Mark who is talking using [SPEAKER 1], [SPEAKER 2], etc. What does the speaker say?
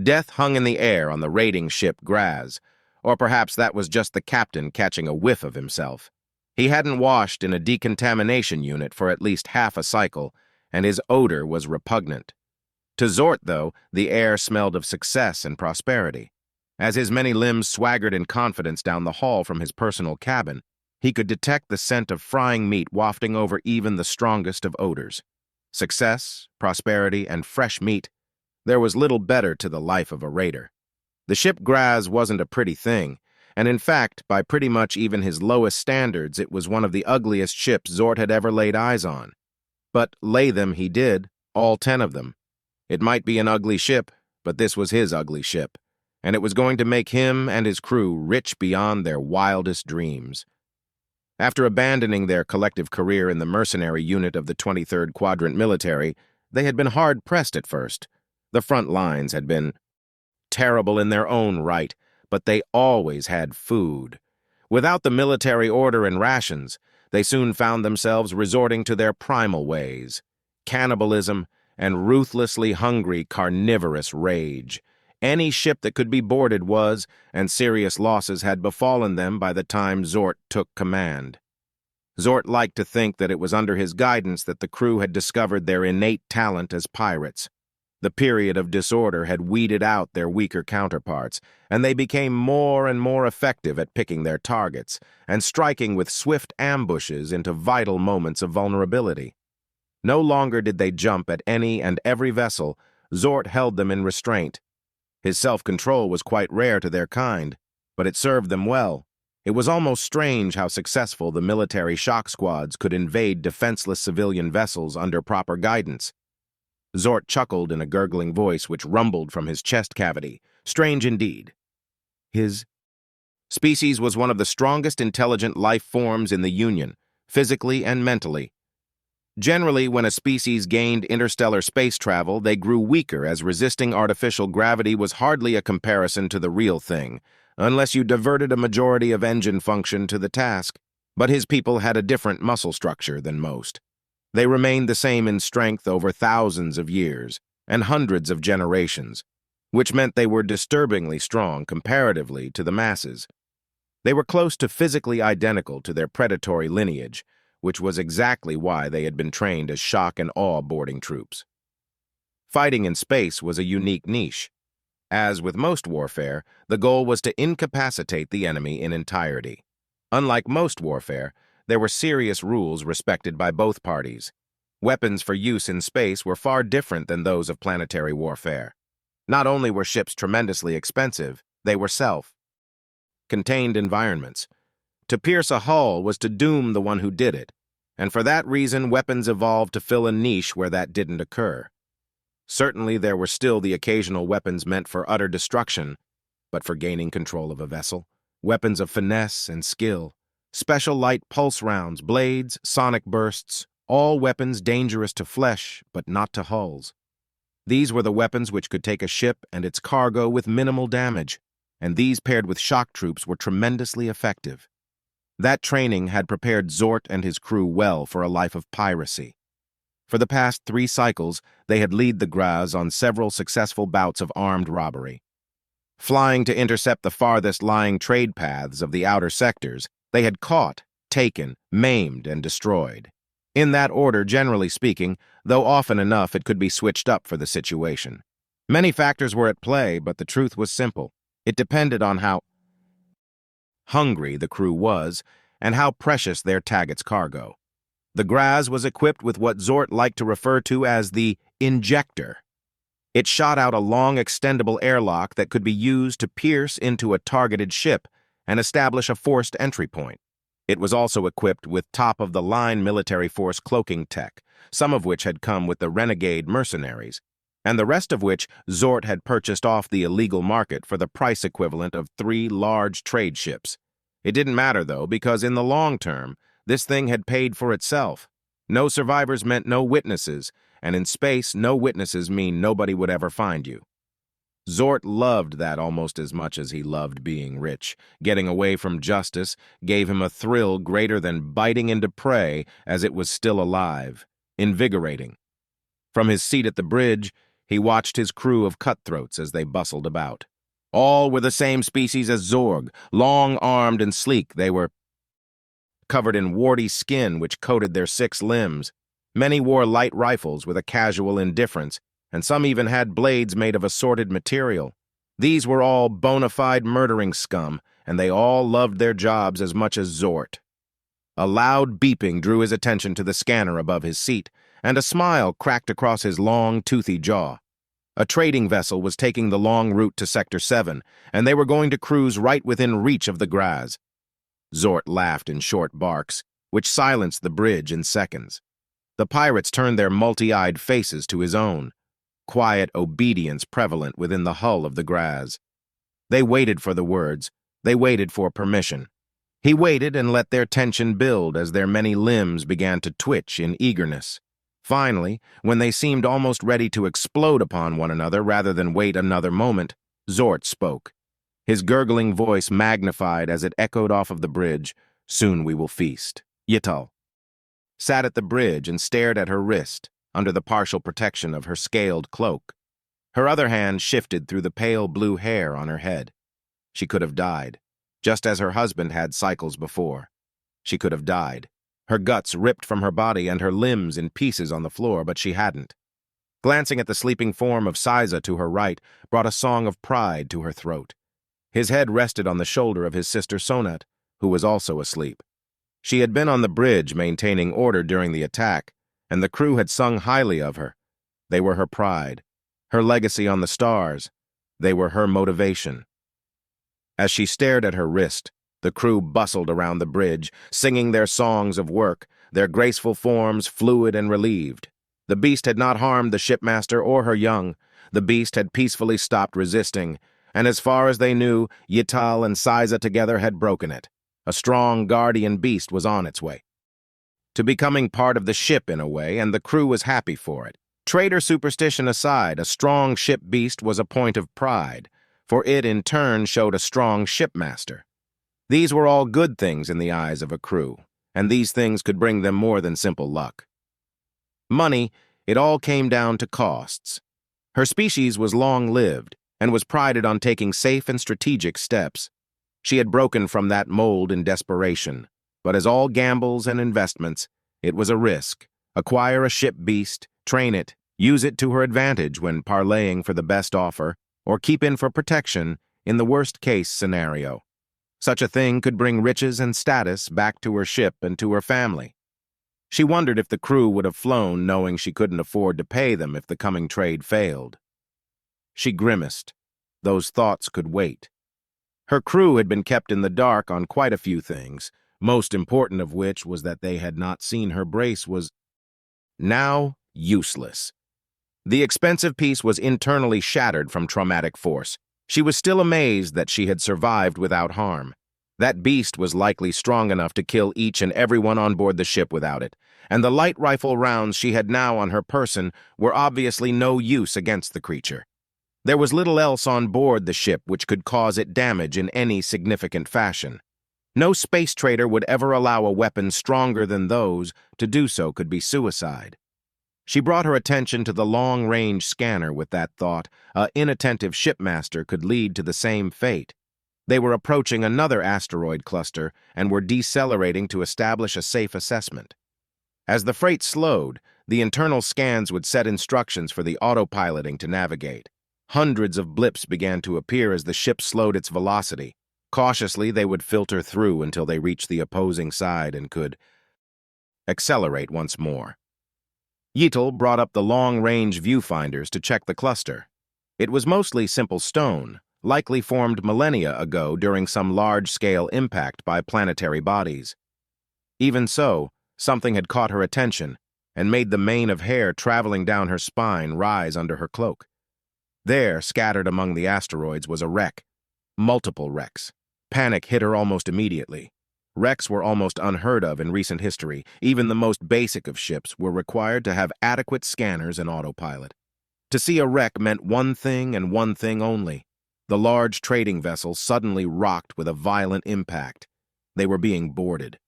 [SPEAKER 1] Death hung in the air on the raiding ship Graz, or perhaps that was just the captain catching a whiff of himself. He hadn't washed in a decontamination unit for at least half a cycle, and his odor was repugnant. To Zort, though, the air smelled of success and prosperity. As his many limbs swaggered in confidence down the hall from his personal cabin, he could detect the scent of frying meat wafting over even the strongest of odors. Success, prosperity, and fresh meat. There was little better to the life of a raider. The ship Graz wasn't a pretty thing, and in fact, by pretty much even his lowest standards, it was one of the ugliest ships Zort had ever laid eyes on. But lay them he did, all 10 of them. It might be an ugly ship, but this was his ugly ship, and it was going to make him and his crew rich beyond their wildest dreams. After abandoning their collective career in the mercenary unit of the 23rd Quadrant Military, they had been hard-pressed at first. The front lines had been terrible in their own right, but they always had food. Without the military order and rations, they soon found themselves resorting to their primal ways: cannibalism and ruthlessly hungry carnivorous rage. Any ship that could be boarded was, and serious losses had befallen them by the time Zort took command. Zort liked to think that it was under his guidance that the crew had discovered their innate talent as pirates. The period of disorder had weeded out their weaker counterparts, and they became more and more effective at picking their targets and striking with swift ambushes into vital moments of vulnerability. No longer did they jump at any and every vessel. Zort held them in restraint. His self-control was quite rare to their kind, but it served them well. It was almost strange how successful the military shock squads could invade defenseless civilian vessels under proper guidance. Zort chuckled in a gurgling voice which rumbled from his chest cavity. Strange indeed. His species was one of the strongest intelligent life forms in the Union, physically and mentally. Generally, when a species gained interstellar space travel, they grew weaker, as resisting artificial gravity was hardly a comparison to the real thing, unless you diverted a majority of engine function to the task. But his people had a different muscle structure than most. They remained the same in strength over thousands of years and hundreds of generations, which meant they were disturbingly strong comparatively to the masses. They were close to physically identical to their predatory lineage, which was exactly why they had been trained as shock and awe boarding troops. Fighting in space was a unique niche. As with most warfare, the goal was to incapacitate the enemy in entirety. Unlike most warfare, there were serious rules respected by both parties. Weapons for use in space were far different than those of planetary warfare. Not only were ships tremendously expensive, they were self-contained environments. To pierce a hull was to doom the one who did it, and for that reason weapons evolved to fill a niche where that didn't occur. Certainly there were still the occasional weapons meant for utter destruction, but for gaining control of a vessel, weapons of finesse and skill, special light pulse rounds, blades, sonic bursts, all weapons dangerous to flesh but not to hulls. These were the weapons which could take a ship and its cargo with minimal damage, and these paired with shock troops were tremendously effective. That training had prepared Zort and his crew well for a life of piracy. For the past 3 cycles, they had led the Graz on several successful bouts of armed robbery. Flying to intercept the farthest-lying trade paths of the outer sectors, they had caught, taken, maimed, and destroyed. In that order, generally speaking, though often enough it could be switched up for the situation. Many factors were at play, but the truth was simple. It depended on how hungry the crew was, and how precious their target's cargo. The Graz was equipped with what Zort liked to refer to as the injector. It shot out a long extendable airlock that could be used to pierce into a targeted ship and establish a forced entry point. It was also equipped with top-of-the-line military force cloaking tech, some of which had come with the renegade mercenaries, and the rest of which Zort had purchased off the illegal market for the price equivalent of 3 large trade ships. It didn't matter, though, because in the long term, this thing had paid for itself. No survivors meant no witnesses, and in space, no witnesses mean nobody would ever find you. Zort loved that almost as much as he loved being rich. Getting away from justice gave him a thrill greater than biting into prey as it was still alive, invigorating. From his seat at the bridge, He watched his crew of cutthroats as they bustled about. All were the same species as Zorg, long-armed and sleek. They were covered in warty skin which coated their 6 limbs. Many wore light rifles with a casual indifference, and some even had blades made of assorted material. These were all bona fide murdering scum, and they all loved their jobs as much as Zort. A loud beeping drew his attention to the scanner above his seat, and a smile cracked across his long, toothy jaw. A trading vessel was taking the long route to Sector 7, and they were going to cruise right within reach of the Graz. Zort laughed in short barks, which silenced the bridge in seconds. The pirates turned their multi-eyed faces to his own, quiet obedience prevalent within the hull of the Graz. They waited for the words. They waited for permission. He waited and let their tension build as their many limbs began to twitch in eagerness. Finally, when they seemed almost ready to explode upon one another rather than wait another moment, Zort spoke. His gurgling voice magnified as it echoed off of the bridge. "Soon we will feast." Yital sat at the bridge and stared at her wrist, under the partial protection of her scaled cloak. Her other hand shifted through the pale blue hair on her head. She could have died, just as her husband had cycles before. She could have died, her guts ripped from her body and her limbs in pieces on the floor, but she hadn't. Glancing at the sleeping form of Siza to her right brought a song of pride to her throat. His head rested on the shoulder of his sister Sonat, who was also asleep. She had been on the bridge maintaining order during the attack, and the crew had sung highly of her. They were her pride, her legacy on the stars. They were her motivation. As she stared at her wrist, the crew bustled around the bridge, singing their songs of work, their graceful forms fluid and relieved. The beast had not harmed the shipmaster or her young. The beast had peacefully stopped resisting, and as far as they knew, Yital and Siza together had broken it. A strong guardian beast was on its way to becoming part of the ship in a way, and the crew was happy for it. Trader superstition aside, a strong ship beast was a point of pride, for it in turn showed a strong shipmaster. These were all good things in the eyes of a crew, and these things could bring them more than simple luck. Money, it all came down to costs. Her species was long-lived, and was prided on taking safe and strategic steps. She had broken from that mold in desperation, but as all gambles and investments, it was a risk. Acquire a ship beast, train it, use it to her advantage when parlaying for the best offer, or keep in for protection in the worst-case scenario. Such a thing could bring riches and status back to her ship and to her family. She wondered if the crew would have flown knowing she couldn't afford to pay them if the coming trade failed. She grimaced. Those thoughts could wait. Her crew had been kept in the dark on quite a few things, most important of which was that they had not seen her brace was now useless. The expensive piece was internally shattered from traumatic force. She was still amazed that she had survived without harm. That beast was likely strong enough to kill each and everyone on board the ship without it, and the light rifle rounds she had now on her person were obviously no use against the creature. There was little else on board the ship which could cause it damage in any significant fashion. No space trader would ever allow a weapon stronger than those. To do so could be suicide. She brought her attention to the long-range scanner with that thought. An inattentive shipmaster could lead to the same fate. They were approaching another asteroid cluster and were decelerating to establish a safe assessment. As the freight slowed, the internal scans would set instructions for the autopiloting to navigate. Hundreds of blips began to appear as the ship slowed its velocity. Cautiously, they would filter through until they reached the opposing side and could accelerate once more. Yital brought up the long-range viewfinders to check the cluster. It was mostly simple stone, likely formed millennia ago during some large-scale impact by planetary bodies. Even so, something had caught her attention and made the mane of hair traveling down her spine rise under her cloak. There, scattered among the asteroids, was a wreck. Multiple wrecks. Panic hit her almost immediately. Wrecks were almost unheard of in recent history. Even the most basic of ships were required to have adequate scanners and autopilot. To see a wreck meant one thing and one thing only. The large trading vessel suddenly rocked with a violent impact. They were being boarded.